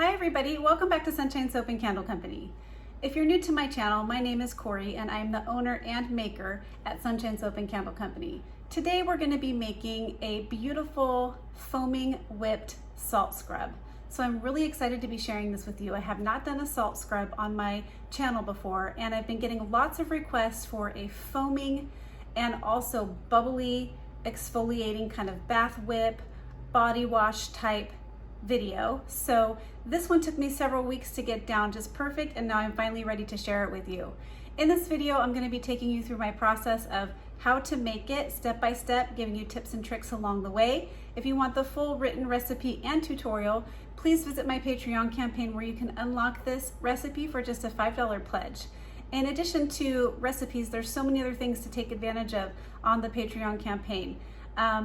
Hi everybody, welcome back to Sunshine Soap and Candle Company. If you're new to my channel, my name is Corey and I'm the owner and maker at Sunshine Soap and Candle Company. Today we're going to be making a beautiful foaming whipped salt scrub. So I'm really excited to be sharing this with you. I have not done a salt scrub on my channel before, and I've been getting lots of requests for a foaming and also bubbly exfoliating kind of bath whip, body wash type video. So this one took me several weeks to get down just perfect, and now I'm finally ready to share it with you. In this video, I'm going to be taking you through my process of how to make it step by step, giving you tips and tricks along the way. If you want the full written recipe and tutorial, please visit my Patreon campaign where you can unlock this recipe for just a $5 pledge. In addition to recipes, there's so many other things to take advantage of on the Patreon campaign.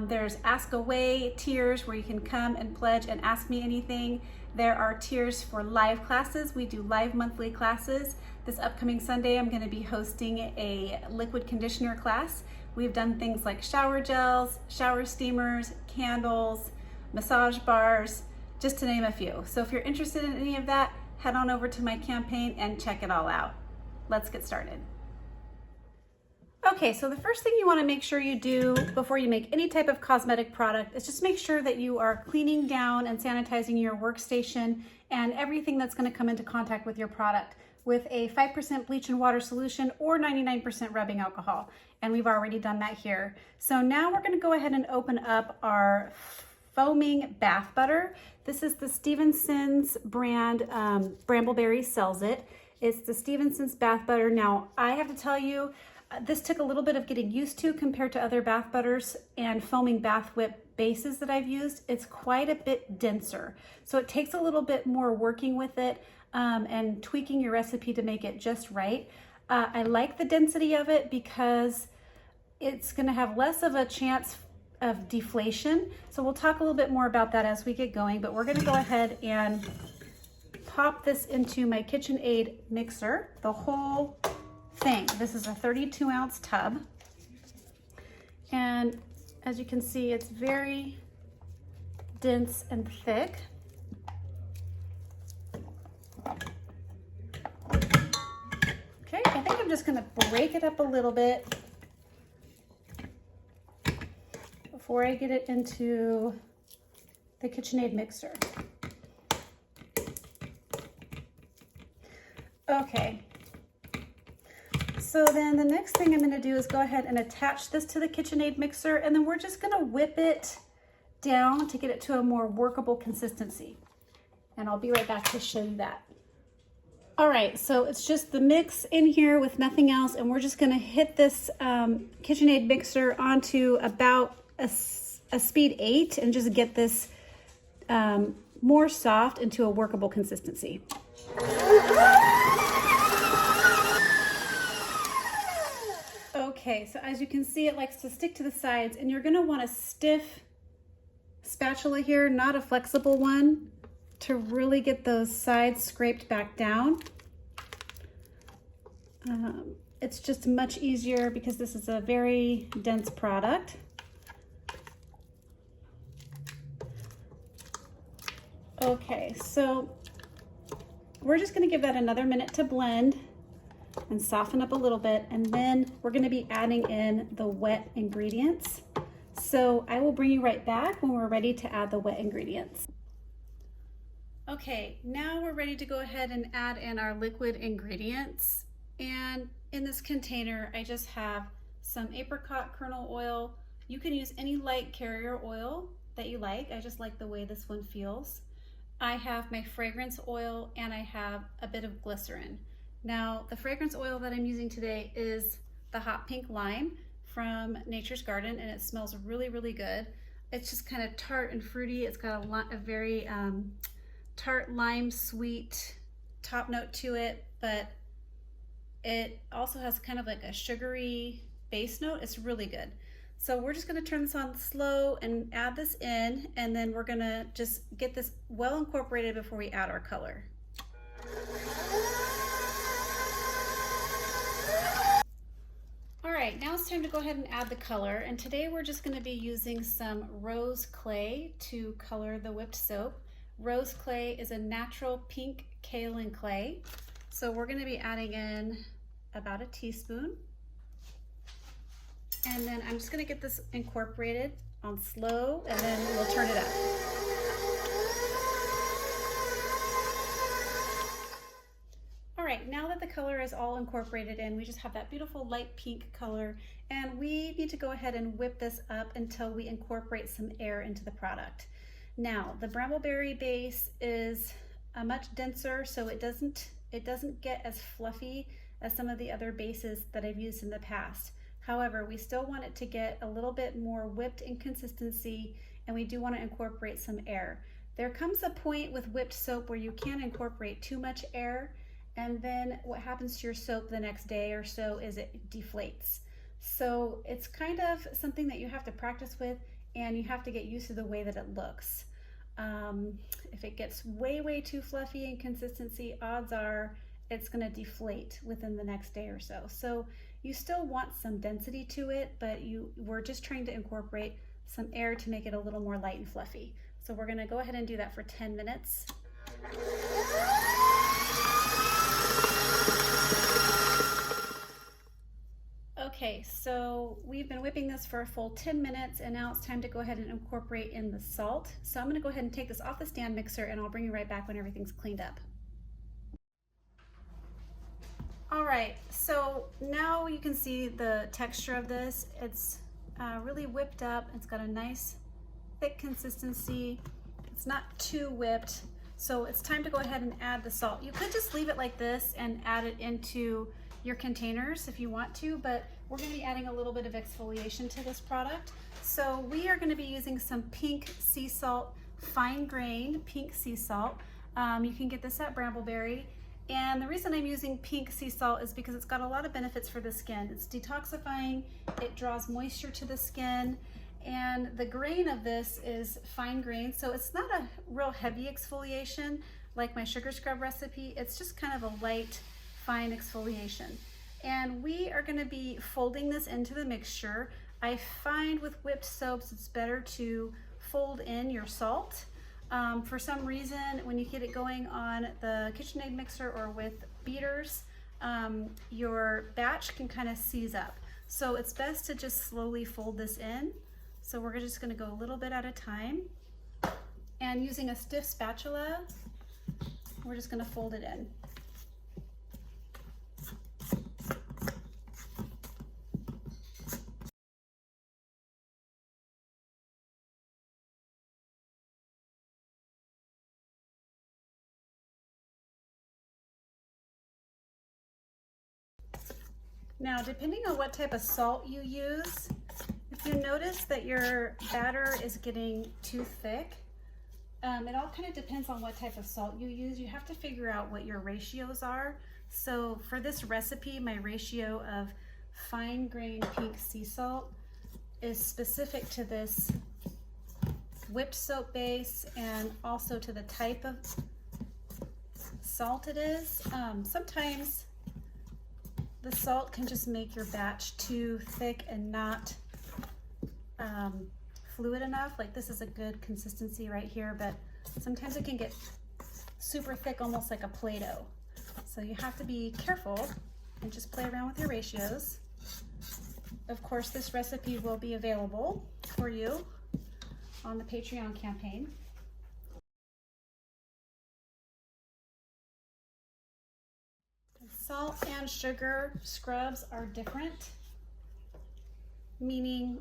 There's Ask Away tiers where you can come and pledge and ask me anything. There are tiers for live classes. We do live monthly classes. This upcoming Sunday, I'm going to be hosting a liquid conditioner class. We've done things like shower gels, shower steamers, candles, massage bars, just to name a few. So if you're interested in any of that, head on over to my campaign and check it all out. Let's get started. Okay, so the first thing you want to make sure you do before you make any type of cosmetic product is just make sure that you are cleaning down and sanitizing your workstation and everything that's going to come into contact with your product with a 5% bleach and water solution or 99% rubbing alcohol. And we've already done that here. So now we're going to go ahead and open up our foaming bath butter. This is the Stevenson's brand. Brambleberry sells it. It's the Stevenson's bath butter. Now, I have to tell you, this took a little bit of getting used to compared to other bath butters and foaming bath whip bases that I've used. It's quite a bit denser. So it takes a little bit more working with it and tweaking your recipe to make it just right. I like the density of it because it's going to have less of a chance of deflation. So we'll talk a little bit more about that as we get going, but we're going to go ahead and pop this into my KitchenAid mixer, the whole thing. This is a 32-ounce tub, and as you can see, it's very dense and thick. Okay, I think I'm just going to break it up a little bit before I get it into the KitchenAid mixer. Okay. So then the next thing I'm going to do is go ahead and attach this to the KitchenAid mixer, and then we're just going to whip it down to get it to a more workable consistency. And I'll be right back to show you that. All right, so it's just the mix in here with nothing else, and we're just going to hit this KitchenAid mixer onto about a speed 8 and just get this more soft into a workable consistency. Okay, so as you can see, it likes to stick to the sides, and you're going to want a stiff spatula here, not a flexible one, to really get those sides scraped back down. It's just much easier because this is a very dense product. Okay, so we're just going to give that another minute to blend and soften up a little bit, and then we're going to be adding in the wet ingredients. So I will bring you right back when we're ready to add the wet ingredients. Okay, now we're ready to go ahead and add in our liquid ingredients. And in this container, I just have some apricot kernel oil. You can use any light carrier oil that you like. I just like the way this one feels. I have my fragrance oil, and I have a bit of glycerin. Now, the fragrance oil that I'm using today is the Hot Pink Lime from Nature's Garden, and it smells really, really good. It's just kind of tart and fruity. It's got a very tart lime sweet top note to it, but it also has kind of like a sugary base note. It's really good. So we're just going to turn this on slow and add this in, and then we're going to just get this well incorporated before we add our color. All right, now it's time to go ahead and add the color, and today we're just going to be using some rose clay to color the whipped soap. Rose clay is a natural pink kaolin clay. So we're going to be adding in about a teaspoon. And then I'm just going to get this incorporated on slow, and then we'll turn it up. All right, now that the color is all incorporated in, we just have that beautiful light pink color, and we need to go ahead and whip this up until we incorporate some air into the product. Now, the Brambleberry base is a much denser, so it doesn't get as fluffy as some of the other bases that I've used in the past. However, we still want it to get a little bit more whipped in consistency, and we do want to incorporate some air. There comes a point with whipped soap where you can incorporate too much air, and then what happens to your soap the next day or so is it deflates. So it's kind of something that you have to practice with, and you have to get used to the way that it looks. If it gets way too fluffy in consistency, odds are it's going to deflate within the next day or so. So you still want some density to it, but we're just trying to incorporate some air to make it a little more light and fluffy. So we're going to go ahead and do that for 10 minutes. Okay, so we've been whipping this for a full 10 minutes, and now it's time to go ahead and incorporate in the salt. So I'm going to go ahead and take this off the stand mixer, and I'll bring you right back when everything's cleaned up. All right, so now you can see the texture of this. It's really whipped up. It's got a nice thick consistency. It's not too whipped. So it's time to go ahead and add the salt. You could just leave it like this and add it into your containers if you want to, but we're going to be adding a little bit of exfoliation to this product. So we are going to be using some pink sea salt, fine grain pink sea salt. You can get this at Brambleberry. And the reason I'm using pink sea salt is because it's got a lot of benefits for the skin. It's detoxifying, it draws moisture to the skin, and the grain of this is fine grain, so it's not a real heavy exfoliation like my sugar scrub recipe. It's just kind of a light, fine exfoliation. And we are going to be folding this into the mixture. I find with whipped soaps it's better to fold in your salt. For some reason, when you get it going on the KitchenAid mixer or with beaters, your batch can kind of seize up. So it's best to just slowly fold this in. So we're just going to go a little bit at a time. And using a stiff spatula, we're just going to fold it in. Now, depending on what type of salt you use, if you notice that your batter is getting too thick, it all kind of depends on what type of salt you use. You have to figure out what your ratios are. So for this recipe, my ratio of fine grain pink sea salt is specific to this whipped soap base and also to the type of salt it is. Sometimes the salt can just make your batch too thick and not fluid enough. Like this is a good consistency right here, but sometimes it can get super thick, almost like a Play-Doh. So you have to be careful and just play around with your ratios. Of course, this recipe will be available for you on the Patreon campaign. Salt and sugar scrubs are different, meaning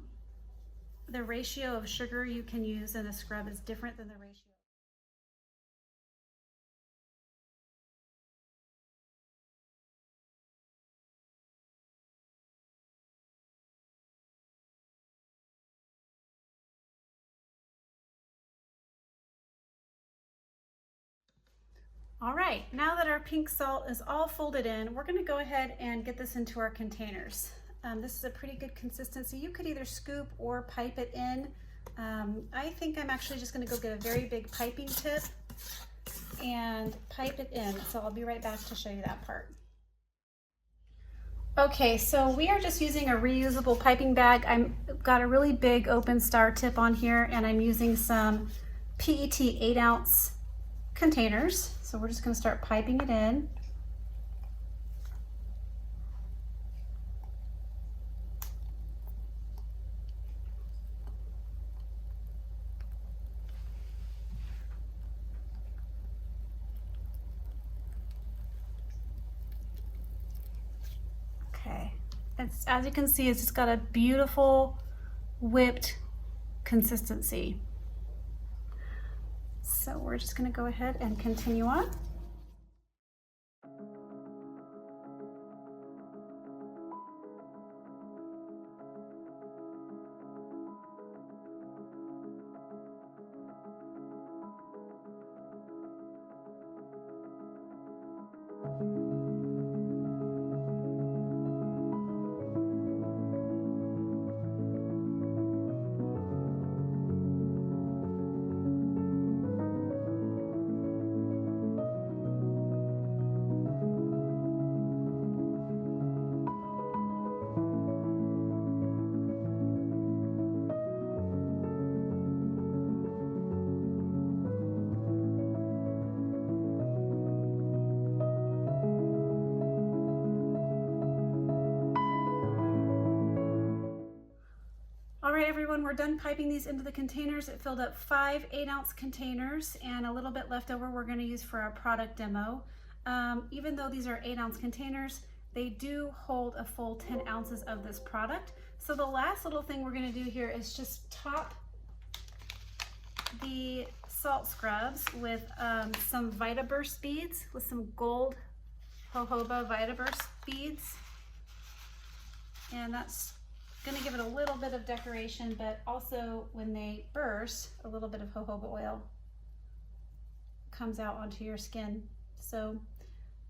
the ratio of sugar you can use in a scrub is different than the ratio. All right, now that our pink salt is all folded in, we're going to go ahead and get this into our containers. This is a pretty good consistency. You could either scoop or pipe it in. I think I'm actually just going to go get a very big piping tip and pipe it in. So I'll be right back to show you that part. Okay, so we are just using a reusable piping bag. I've got a really big open star tip on here, and I'm using some PET 8-ounce containers. So we're just going to start piping it in. Okay, it's, as you can see, it's just got a beautiful whipped consistency. So we're just going to go ahead and continue on. All right, everyone, we're done piping these into the containers. It filled up 5 8-ounce containers and a little bit left over we're going to use for our product demo. Even though these are 8-ounce containers, they do hold a full 10 ounces of this product. So the last little thing we're going to do here is just top the salt scrubs with some Vitaburst beads, with some gold jojoba Vitaburst beads. And that's going to give it a little bit of decoration, but also when they burst, a little bit of jojoba oil comes out onto your skin. So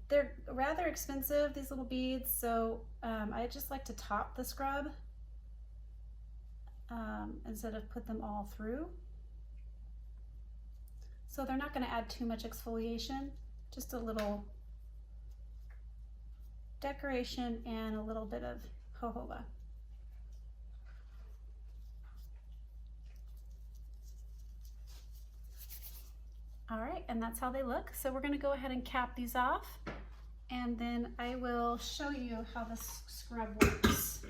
they're rather expensive, these little beads, so I just like to top the scrub instead of put them all through. So they're not going to add too much exfoliation, just a little decoration and a little bit of jojoba. All right, and that's how they look. So we're going to go ahead and cap these off, and then I will show you how this scrub works.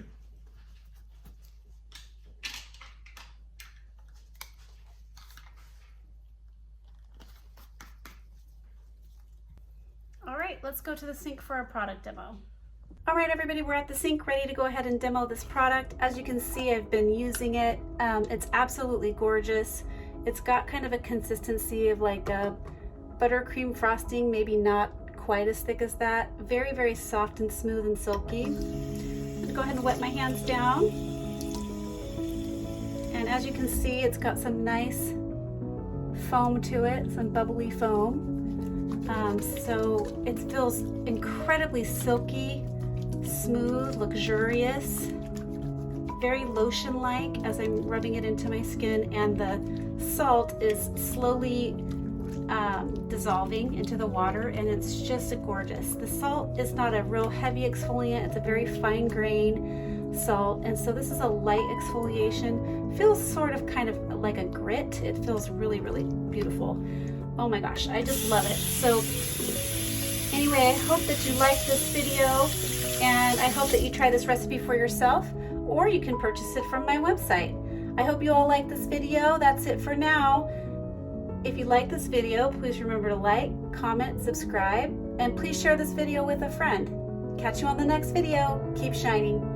All right, let's go to the sink for our product demo. All right, everybody, we're at the sink ready to go ahead and demo this product. As you can see, I've been using it. It's absolutely gorgeous. It's got kind of a consistency of like a buttercream frosting, maybe not quite as thick as that. Very, very soft and smooth and silky. Let's go ahead and wet my hands down. And as you can see, it's got some nice foam to it, some bubbly foam. So it feels incredibly silky, smooth, luxurious, very lotion-like as I'm rubbing it into my skin, and the salt is slowly dissolving into the water, and it's just gorgeous. The salt is not a real heavy exfoliant, it's a very fine grain salt, and so this is a light exfoliation. Feels sort of kind of like a grit. It feels really, really beautiful. Oh my gosh, I just love it. So anyway, I hope that you liked this video, and I hope that you try this recipe for yourself, or you can purchase it from my website. I hope you all like this video. That's it for now. If you like this video, please remember to like, comment, subscribe, and please share this video with a friend. Catch you on the next video. Keep shining.